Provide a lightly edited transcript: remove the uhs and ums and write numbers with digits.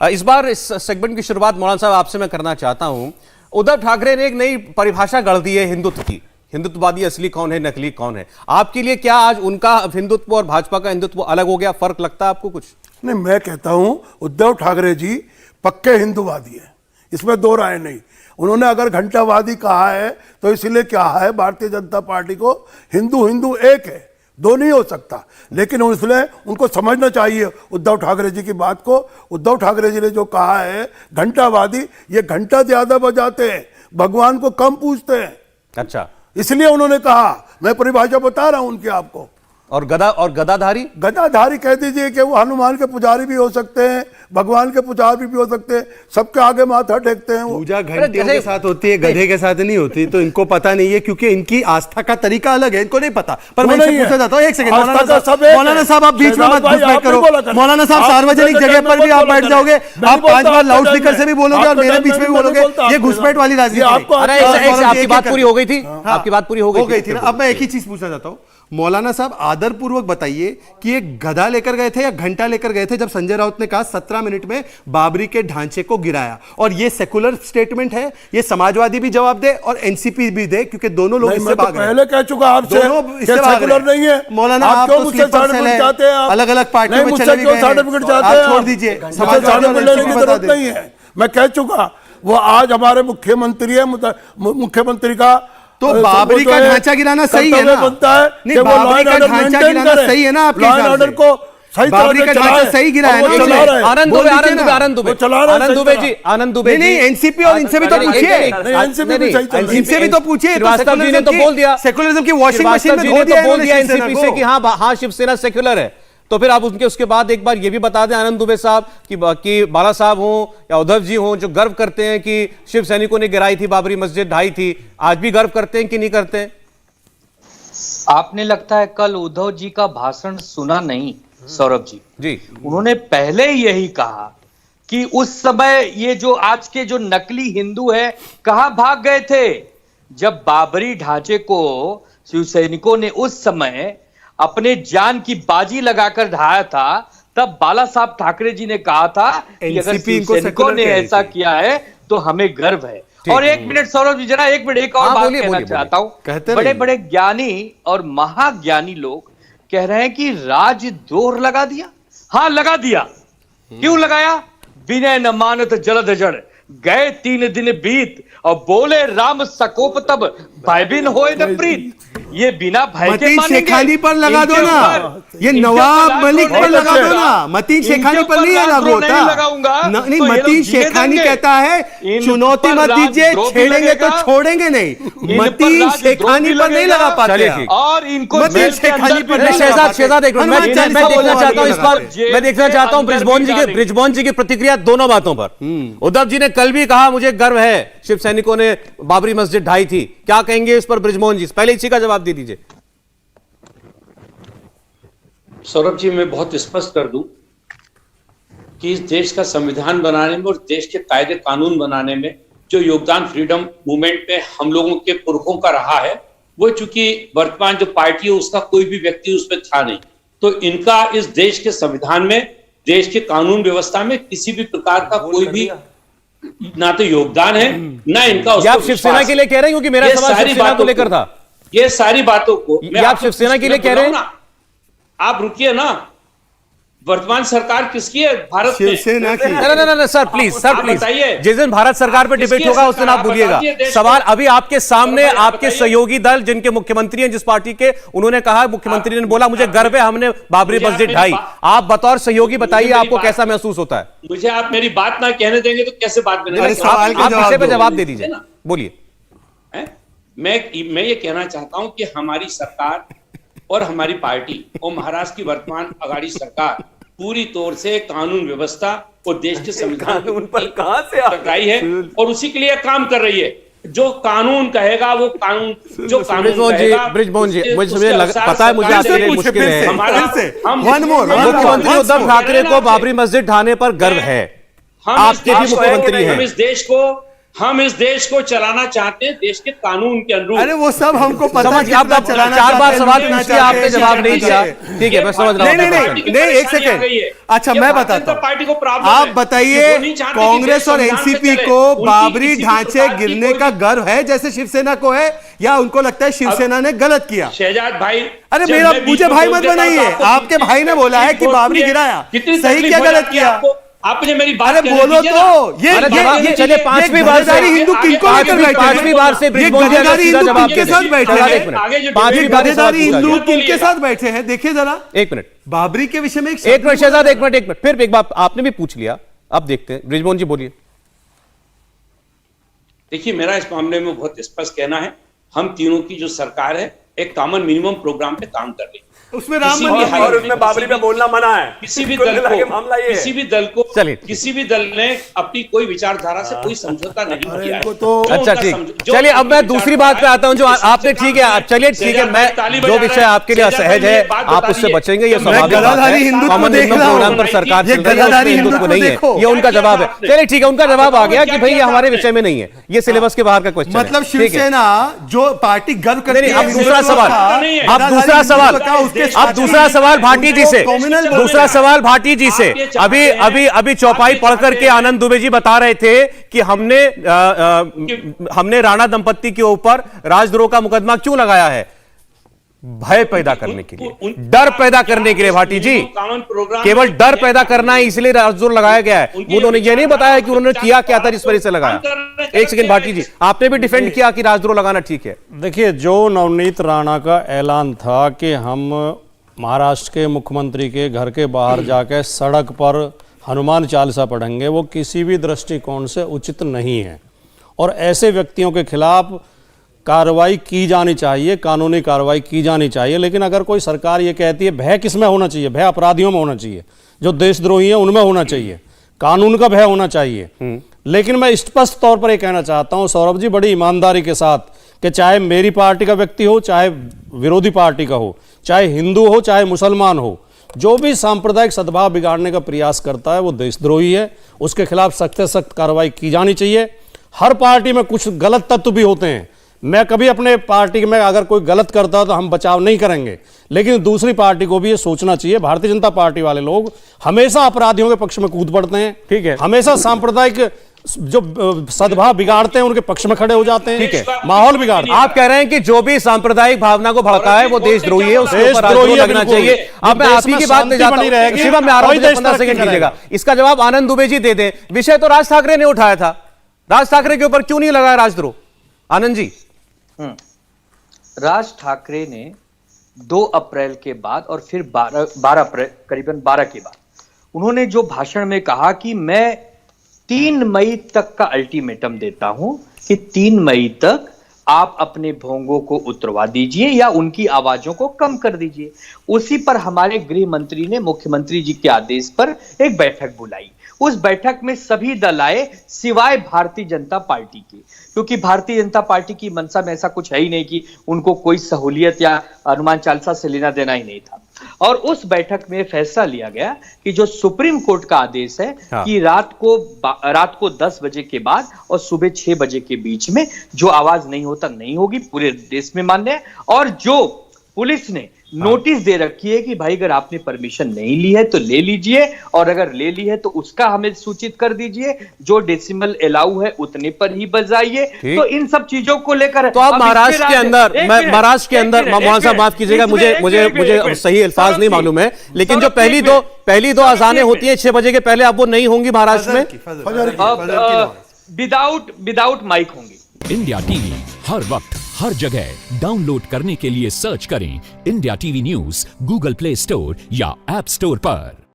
इस बार इस सेगमेंट की शुरुआत मौलाना साहब आपसे मैं करना चाहता हूं। उद्धव ठाकरे ने एक नई परिभाषा गढ़ दी है हिंदुत्व की। हिंदुत्ववादी असली कौन है, नकली कौन है? आपके लिए क्या आज उनका हिंदुत्व और भाजपा का हिंदुत्व अलग हो गया? फर्क लगता है आपको कुछ? नहीं, मैं कहता हूं उद्धव ठाकरे जी पक्के हिंदूवादी हैं, इसमें दो राय नहीं। उन्होंने अगर घंटावादी कहा है तो इसलिए कहा है भारतीय जनता पार्टी को हिंदू हिंदू एक है, दो नहीं हो सकता। लेकिन इसलिए उनको समझना चाहिए उद्धव ठाकरे जी की बात को। उद्धव ठाकरे जी ने जो कहा है घंटावादी, ये घंटा ज्यादा बजाते हैं, भगवान को कम पूजते हैं। अच्छा, इसलिए उन्होंने कहा। मैं परिभाषा बता रहा हूं उनकी आपको। और गदाधारी? गदाधारी कह दीजिए कि वो हनुमान के पुजारी भी हो सकते हैं, भगवान के पुजारी भी हो सकते हैं, सबके आगे माथा टेकते हैं। वो पूजा घंटियों के साथ होती है, गधे के साथ नहीं होती। तो इनको पता नहीं है क्योंकि इनकी आस्था का तरीका अलग है, इनको नहीं पता। पर मैं इनसे पूछना चाहता हूँ, एक सेकंड मौलाना साहब आप बीच में मत घुसपैठ करो। मौलाना साहब सार्वजनिक जगह पर भी आप बैठ जाओगे, आप 5 बार लाउड स्पीकर से भी बोलोगे और मेरे बीच में भी बोलोगे। ये घुसपैठ वाली राजनीति। आपकी बात पूरी हो गई थी, आपकी बात पूरी हो गई थी ना। अब मैं एक ही चीज पूछना चाहता हूँ, मौलाना साहब आदर पूर्वक बताइए कि एक गधा लेकर गए थे या घंटा लेकर गए थे जब संजय राउत ने कहा 17 मिनट में बाबरी के ढांचे को गिराया? और ये सेकुलर स्टेटमेंट है, ये समाजवादी भी जवाब दे और एनसीपी भी दे, क्योंकि दोनों लोग इससे भाग रहे हैं। पहले कह चुका आपसे, दोनों इससे सेकुलर नहीं है। मौलाना आप तो स्लीपर सेल है, अलग अलग पार्टियों में चले गए हैं, आप छोड़ दीजिए, जरूरत नहीं है। मैं कह चुका, वो आज हमारे मुख्यमंत्री है, मुख्यमंत्री का तो बाबरी का ढांचा गिराना सही है ना? बनता है नहीं, बाबरी का ढांचा गिराना सही है ना आपके हिसाब से? को सही बाबरी का ढांचा सही गिरा है ना? आनंद दुबे नहीं, एनसीपी और इनसे भी तो पूछिए, इनसे भी तो पूछिए। श्रीवास्तव जी ने तो बोल दिया, सेकुलरिज्म की वॉशिंग मशीन में धो दिया एनसीपी से कि हाँ शिवसेना सेक्युलर है। तो फिर आप उसके बाद एक बार ये भी बता दें आनंद दुबे साहब कि बाला साहब हों या उद्धव जी हों, जो गर्व करते हैं कि शिव सैनिकों ने गिराई थी बाबरी मस्जिद, ढाई थी, आज भी गर्व करते हैं कि नहीं करते हैं? आपने लगता है कल उद्धव जी का भाषण सुना नहीं सौरभ जी? उन्होंने पहले ही यही कहा कि उस समय ये जो आज के जो नकली हिंदू है कहां भाग गए थे? जब बाबरी ढांचे को शिव सैनिकों ने उस समय अपने जान की बाजी लगाकर ढाया था, तब बाला साहब ठाकरे जी ने कहा था कि अगर शिव सैनिकों ने ऐसा किया है तो हमें गर्व है। और एक मिनट सौरभ जी, जरा एक मिनट, एक और बात कहना चाहता हूं। बड़े बड़े ज्ञानी और महाज्ञानी लोग कह रहे हैं कि राजद्रोह लगा दिया। हाँ, लगा दिया। क्यों लगाया? विनय न मानत जलद जड़, गए 3 दिन बीत और बोले राम सकोप तब भयभीन होए न प्रीत। ये बिना भय के मतीन शेखानी पर लगा दो ना, ये नवाब मलिक पर लगा दो ना। मतीन शेखानी पर नहीं लागू होता। नहीं, मतीन शेखानी कहता है चुनौती मत दीजिए, छेड़ेंगे तो छोड़ेंगे नहीं। मतीन शेखानी पर नहीं लगा पाते। और इनको मतीन शेखानी पर शहजाद एक मिनट मैं देखना चाहता हूं, इस पर मैं देखना चाहता हूं बृजमोहन जी की प्रतिक्रिया दोनों बातों पर। उद्धव जी ने कल भी कहा मुझे गर्व है शिव सैनिकों ने बाबरी मस्जिद ढाई थी, क्या कहेंगे इस पर बृजमोहन जी? पहले इसी का जवाब दे दीजिए। सौरभ जी, मैं बहुत स्पष्ट कर दूं कि इस देश का संविधान बनाने में और देश के कायदे कानून बनाने में जो योगदान फ्रीडम मूवमेंट में हम लोगों के पुरखों का रहा है, वो चूंकि वर्तमान जो पार्टी है उसका कोई भी व्यक्ति उसमें था नहीं, तो इनका इस देश के संविधान में, देश के कानून व्यवस्था में किसी भी प्रकार का कोई भी ना तो योगदान है ना इनका। आप शिवसेना के लिए कह रहे हैं? क्योंकि मेरा सवाल शिवसेना को लेकर था। ये सारी बातों को आप शिवसेना के लिए कह रहे हैं? आप रुकिए ना, वर्तमान सरकार किसकी है भारत में? शिवसेना की। नहीं सर प्लीज, जिस दिन भारत सरकार पर डिबेट होगा उस दिन आप बोलिएगा। सवाल अभी आपके सामने आपके सहयोगी दल जिनके मुख्यमंत्री हैं जिस पार्टी के, उन्होंने कहा, मुख्यमंत्री ने बोला मुझे गर्व है हमने बाबरी मस्जिद ढाई। आप बतौर सहयोगी बताइए आपको कैसा महसूस होता है? मुझे आप मेरी बात ना कहने देंगे तो कैसे बात बनेगी? आप विषय पे जवाब दे दीजिए, बोलिए। मैं ये कहना चाहता हूं कि हमारी सरकार और हमारी पार्टी और महाराष्ट्र की वर्तमान अघाड़ी सरकार पूरी तौर से कानून व्यवस्था और देश के संविधान पर कहां से टकराई है और उसी के लिए काम कर रही है। जो कानून कहेगा वो कानून, जो कानून कहेगा। बृजमोहन जी, मुझे पता है मुझे आपके लिए मुश्किल है। मुख्यमंत्री उद्धव ठाकरे को बाबरी मस्जिद ढाने पर गर्व है, आपके भी मुख्यमंत्री हैं। हम इस देश को चलाना चाहते हैं देश के कानून के अनुरूप। अरे वो सब हमको पता समझ आप चलाना 4 बार सवाल पूछ लिया, आपने जवाब नहीं दिया। ठीक है, मैं समझ रहा हूं। नहीं, एक सेकंड। अच्छा, मैं बताता हूं। पार्टी को प्रॉब्लम आप बताइए, कांग्रेस और एनसीपी को बाबरी ढांचे गिरने का गर्व है जैसे शिवसेना को है, या उनको लगता है शिवसेना ने गलत किया? शहजाद भाई, अरे मेरा मुझे भाई मत बनाइए। आपके भाई ने बोला है कि बाबरी गिराया, सही क्या गलत किया? आपने मेरी बात अरे बोलो तो। ये चलिए पांचवी बार से हिंदू किनको लेकर बैठे? पांचवी बार से गद्दारी हिंदू किनके साथ बैठे हैं? गद्दारी हिंदू किनके साथ बैठे हैं? देखिए जरा। एक मिनट, बाबरी के विषय में एक मिनट शहजाद, एक मिनट, फिर एक बात आपने भी पूछ लिया, अब देखते हैं। बृजमोहन जी बोलिए। देखिए, मेरा इस मामले में बहुत स्पष्ट कहना है, हम तीनों की जो सरकार है एक कॉमन मिनिमम प्रोग्राम पे काम कर रही है। उसमें राम मंदिर और उसमें बाबरी पे बोलना मना है। किसी भी दल ने अपनी कोई विचारधारा से कोई समझौता नहीं किया है। अच्छा, ठीक, चलिए अब मैं दूसरी बात पे आता हूं जो आपने, ठीक है, चलिए ठीक है, मैं जो विषय आपके लिए असहज है आप उससे बचेंगे, ये स्वाभाविक बात है। कॉमन मिनिमम प्रोग्राम पर सरकार चल रही है, उसमें हिंदुत्व नहीं है, ये उनका जवाब है। चलिए ठीक है, उनका जवाब आ गया कि भाई ये हमारे विषय में नहीं है, ये सिलेबस के बाहर का क्वेश्चन है। मतलब शिवसेना जो पार्टी गर्व करती है। अब दूसरा सवाल, अब दूसरा सवाल भाटी जी से, दूसरा सवाल भाटी जी से। अभी चौपाई पढ़ करके आनंद दुबे जी बता रहे थे कि हमने राणा दंपत्ति के ऊपर राजद्रोह का मुकदमा क्यों लगाया है? भय पैदा करने के लिए, डर पैदा करने के लिए भाटी जी, केवल डर पैदा करना है, इसलिए राजद्रोह लगाया गया है। उन्होंने ये नहीं बताया कि उन्होंने किया क्या था जिस वजह से लगाया। एक सेकंड भाटी जी, आपने भी डिफेंड किया कि राजद्रोह लगाना ठीक है। देखिए, जो नवनीत राणा का ऐलान था कि हम महाराष्ट्र के मुख्यमंत्री के घर के बाहर जाकर सड़क पर हनुमान चालीसा पढ़ेंगे, वो किसी भी दृष्टिकोण से उचित नहीं है और ऐसे व्यक्तियों के खिलाफ कार्रवाई की जानी चाहिए, कानूनी कार्रवाई की जानी चाहिए। लेकिन अगर कोई सरकार ये कहती है, भय किस में होना चाहिए? भय अपराधियों में होना चाहिए, जो देशद्रोही हैं उनमें होना चाहिए, कानून का भय होना चाहिए। लेकिन मैं स्पष्ट तौर पर ये कहना चाहता हूँ सौरभ जी, बड़ी ईमानदारी के साथ, कि चाहे मेरी पार्टी का व्यक्ति हो, चाहे विरोधी पार्टी का हो, चाहे हिंदू हो, चाहे मुसलमान हो, जो भी सांप्रदायिक सद्भाव बिगाड़ने का प्रयास करता है वो देशद्रोही है। उसके खिलाफ सख्त से सख्त कार्रवाई की जानी चाहिए। हर पार्टी में कुछ गलत तत्व भी होते हैं। मैं कभी अपने पार्टी में अगर कोई गलत करता है तो हम बचाव नहीं करेंगे, लेकिन दूसरी पार्टी को भी ये सोचना चाहिए। भारतीय जनता पार्टी वाले लोग हमेशा अपराधियों के पक्ष में कूद पड़ते हैं, ठीक है, हमेशा सांप्रदायिक जो सद्भाव बिगाड़ते हैं उनके पक्ष में खड़े हो जाते हैं, ठीक है, माहौल बिगाड़ते हैं। आप कह रहे हैं कि जो भी सांप्रदायिक भावना को भड़का है वो देशद्रोही है, उसके ऊपर राजद्रोह लगना चाहिए। अब मैं आप ही की बात में जाता हूं, शिवम में आ रहा हूं, 15 सेकंड कीजिएगा। इसका जवाब आनंद दुबे जी दे दें। विषय तो राज ठाकरे ने उठाया था, राज ठाकरे के ऊपर क्यों नहीं लगाया राजद्रोह? आनंद जी। राज ठाकरे ने 2 अप्रैल के बाद और फिर 12 अप्रैल, करीबन 12 के बाद, उन्होंने जो भाषण में कहा कि मैं 3 मई तक का अल्टीमेटम देता हूं कि 3 मई तक आप अपने भोंगों को उतरवा दीजिए या उनकी आवाजों को कम कर दीजिए। उसी पर हमारे गृह मंत्री ने मुख्यमंत्री जी के आदेश पर एक बैठक बुलाई। उस बैठक में सभी दल आए सिवाय भारतीय जनता पार्टी के, क्योंकि भारतीय जनता पार्टी की मंशा में ऐसा कुछ है ही नहीं कि उनको कोई सहूलियत या हनुमान चालीसा से लेना देना ही नहीं था। और उस बैठक में फैसला लिया गया कि जो सुप्रीम कोर्ट का आदेश है कि रात को 10 बजे के बाद और सुबह 6 बजे के बीच में जो आवाज नहीं होता नहीं होगी, पूरे देश में मान्य है। और जो पुलिस ने नोटिस दे रखी है कि भाई अगर आपने परमिशन नहीं ली है तो ले लीजिए, और अगर ले ली है तो उसका हमें सूचित कर दीजिए, जो डेसिमल अलाउ है उतने पर ही बजाइए। तो इन सब चीजों को लेकर तो आप महाराष्ट्र के अंदर, महाराष्ट्र के अंदर, मोहन साहब माफ कीजिएगा, मुझे सही अल्फाज नहीं मालूम है, लेकिन जो पहली दो अजानें होती है 6 बजे के पहले, अब वो नहीं होंगी महाराष्ट्र में, विदाउट माइक होंगी। इंडिया टीवी हर वक्त हर जगह डाउनलोड करने के लिए सर्च करें India TV news Google play store या ऐप स्टोर पर।